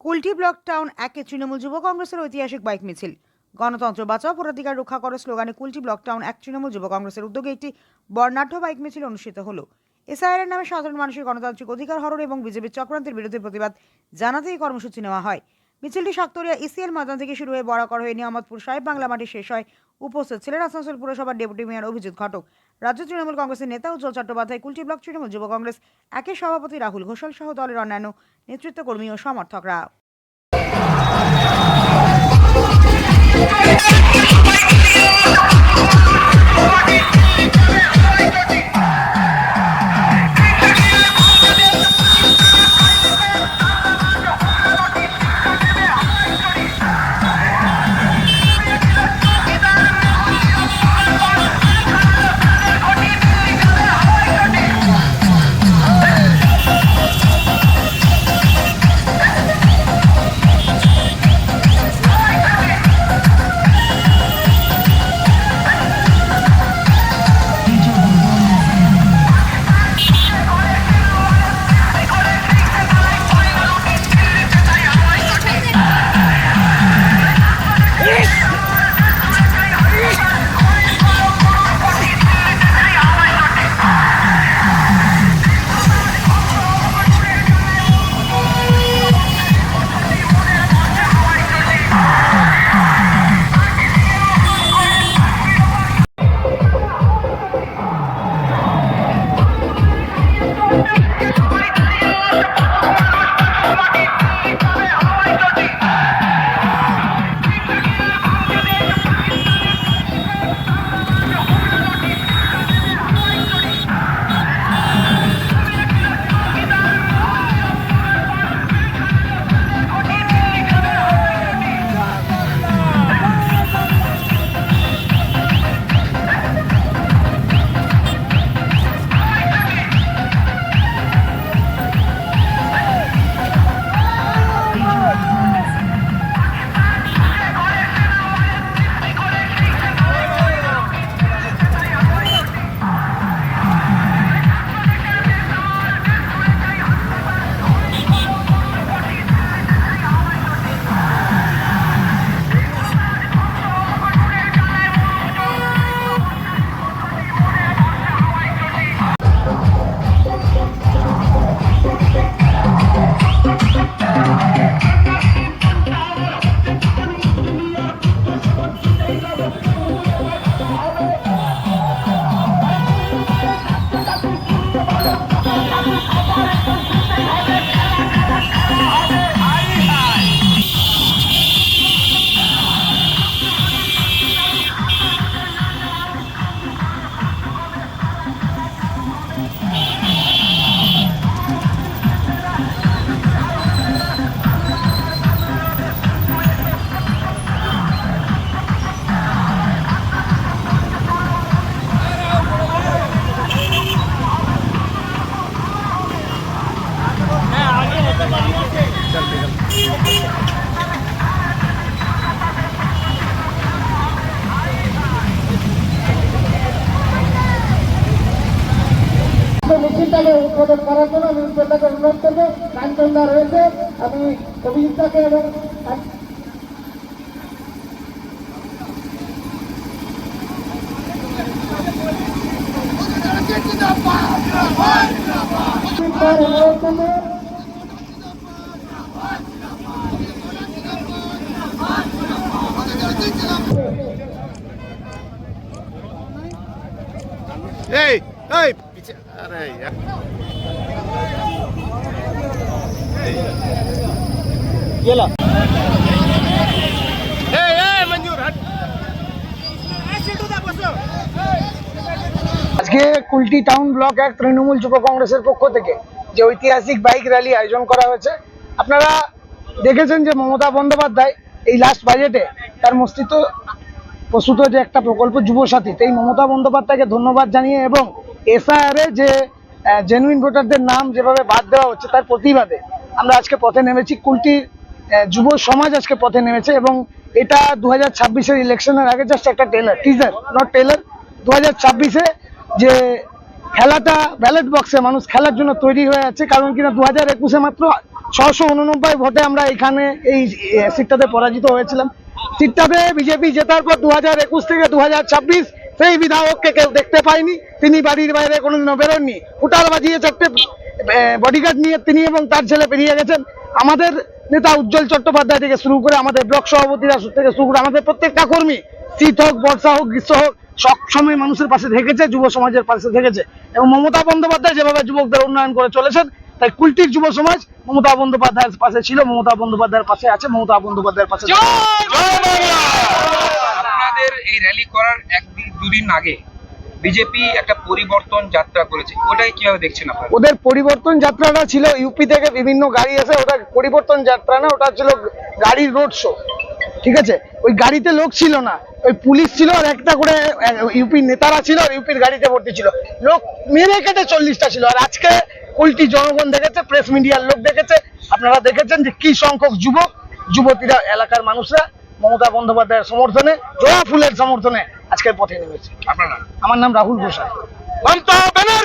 Kulti block town একে তৃণমূল যুব কংগ্রেসের ঐতিহাসিক বাইক মিছিল। গণতন্ত্র বাঁচাও, ভোটাধিকার রক্ষা করো স্লোগানে কুলটি ব্লক টাউন এক তৃণমূল যুব কংগ্রেসের উদ্যোগে একটি বর্ণাঢ্য বাইক মিছিল অনুষ্ঠিত হলো। এসআইআর নামে সাধারণ মানুষের গণতান্ত্রিক অধিকার হরণ এবং বিজেপির চক্রান্তের বিরুদ্ধে প্রতিবাদ জানাতে এই কর্মসূচি নেওয়া হয়। মিছিলটি শাকতরিয়া ইসিএল ময়দান থেকে শুরু হয়ে বরাকর হয়ে নিয়ামতপুর সাহেব বাংলা মাঠে শেষ হয়। উপস্থিত ছিলেন আসানসোল পুরসভার ডেপুটি মেয়র অভিজিৎ ঘটক, রাজ্য তৃণমূল কংগ্রেসের নেতা উজ্জ্বল চট্টোপাধ্যায়, কুলটি ব্লক তৃণমূল যুব কংগ্রেস একের সভাপতি রাহুল ঘোষাল সহ দলের অন্যান্য নেতৃত্বকর্মী ও সমর্থকরা। মিছিলটাকে উদ্বোধন করার জন্য আমি উদ্বোধনকে অনুরোধ করবো। কাঞ্চনদা রয়েছে, আমি অভিজিৎটাকে এবং অনুরোধ করবো। Hey, hey, अरे यार ये ला मंजूर हट আজকে কুলটি টাউন ব্লক এক তৃণমূল যুব কংগ্রেসের পক্ষ থেকে যে ঐতিহাসিক বাইক র্যালি আয়োজন করা হয়েছে। আপনারা দেখেছেন যে মমতা বন্দ্যোপাধ্যায় এই লাস্ট বাজেটে তার মস্তিষ্ক প্রস্তুত যে একটা প্রকল্প যুবসাথী, এই মমতা বন্দ্যোপাধ্যায়কে ধন্যবাদ জানিয়ে এবং এসআইআর এ যে জেনুইন ভোটারদের নাম যেভাবে বাদ দেওয়া হচ্ছে তার প্রতিবাদে আমরা আজকে পথে নেমেছি। কুলটির যুব সমাজ আজকে পথে নেমেছে এবং এটা 2026-এর ইলেকশনের আগে জাস্ট একটা টিজার নট টেলার। 2026-এ যে খেলাটা ব্যালট বক্সে মানুষ খেলার জন্য তৈরি হয়ে আছে, কারণ কিনা 2021-এ মাত্র 689 ভোটে আমরা এখানে এই সিটটাতে পরাজিত হয়েছিলাম। সিটটাতে বিজেপি জেতার পর 2021 থেকে 2026 সেই বিধায়ককে কেউ দেখতে পায়নি। তিনি বাড়ির বাইরে কোনোদিনও বেরোননি। উটাল বাজিয়ে 4টে বডিগার্ড নিয়ে তিনি এবং তার ছেলে বেরিয়ে গেছেন। আমাদের নেতা উজ্জ্বল চট্টোপাধ্যায় থেকে শুরু করে আমাদের ব্লক সভাপতিরা থেকে শুরু করে আমাদের প্রত্যেকটা কর্মী, শীত হোক, বর্ষা হোক, গ্রীষ্ম হোক, সব সময় মানুষের পাশে থেকেছে, যুব সমাজের পাশে থেকেছে। এবং মমতা বন্দ্যোপাধ্যায় যেভাবে যুবকদের উন্নয়ন করে চলেছেন, তাই কুলটির যুব সমাজ মমতা বন্দ্যোপাধ্যায়ের পাশে ছিল, মমতা বন্দ্যোপাধ্যায়ের পাশে আছে, মমতা বন্দ্যোপাধ্যায়ের পাশে আছে। আপনাদের এই র্যালি করার একদিন দুদিন আগে বিজেপি একটা পরিবর্তন যাত্রা করেছে, ওটাই কিভাবে দেখছেন আপনারা? ওদের পরিবর্তন যাত্রাটা ছিল ইউপি থেকে বিভিন্ন গাড়ি এসে, ওটা পরিবর্তন যাত্রা না, ওটা ছিল গাড়ির রোড শো। ঠিক আছে, ওই গাড়িতে লোক ছিল না, ওই পুলিশ ছিল আর একটা করে ইউপির নেতারা ছিল, আর ইউপির গাড়িতে ভর্তি ছিল লোক, মেরে কেটে 40টা ছিল। আর আজকে কুলটি জনগণ দেখেছে, প্রেস মিডিয়ার লোক দেখেছে, আপনারা দেখেছেন যে কি সংখ্যক যুবক যুবতীরা, এলাকার মানুষরা মমতা বন্দ্যোপাধ্যায়ের সমর্থনে, জোড়া ফুলের সমর্থনে আজকের পথে নেমেছে। আপনারা? আমার নাম রাহুল ঘোষাল। মমতা ব্যানার্জি।